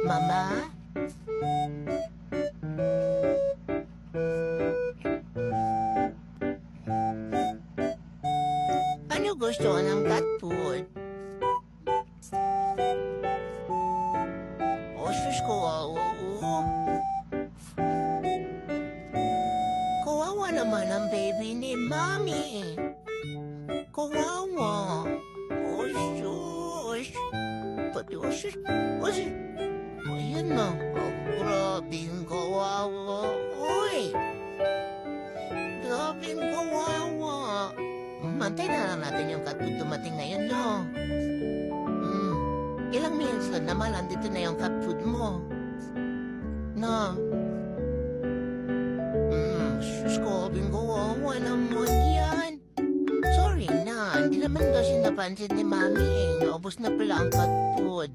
Mama? Ano gusto ng cat food? Sus, kawawa. Kawawa naman ang baby ni Mami. Kawawa. Oh, sus. Pati, oh, sus. Oh, sus. Ayan na. Oh, grabing kawawa. Uy. Grabing kawawa. Mantay na lang natin yung cat food dumating ngayon, no? Ilang minutes lang naman, andito na yung cat food mo. No? Sus ko, kawawa naman yan. Sorry na, hindi naman kasi napansin ni Mami eh. Naubos na pala ang cat food.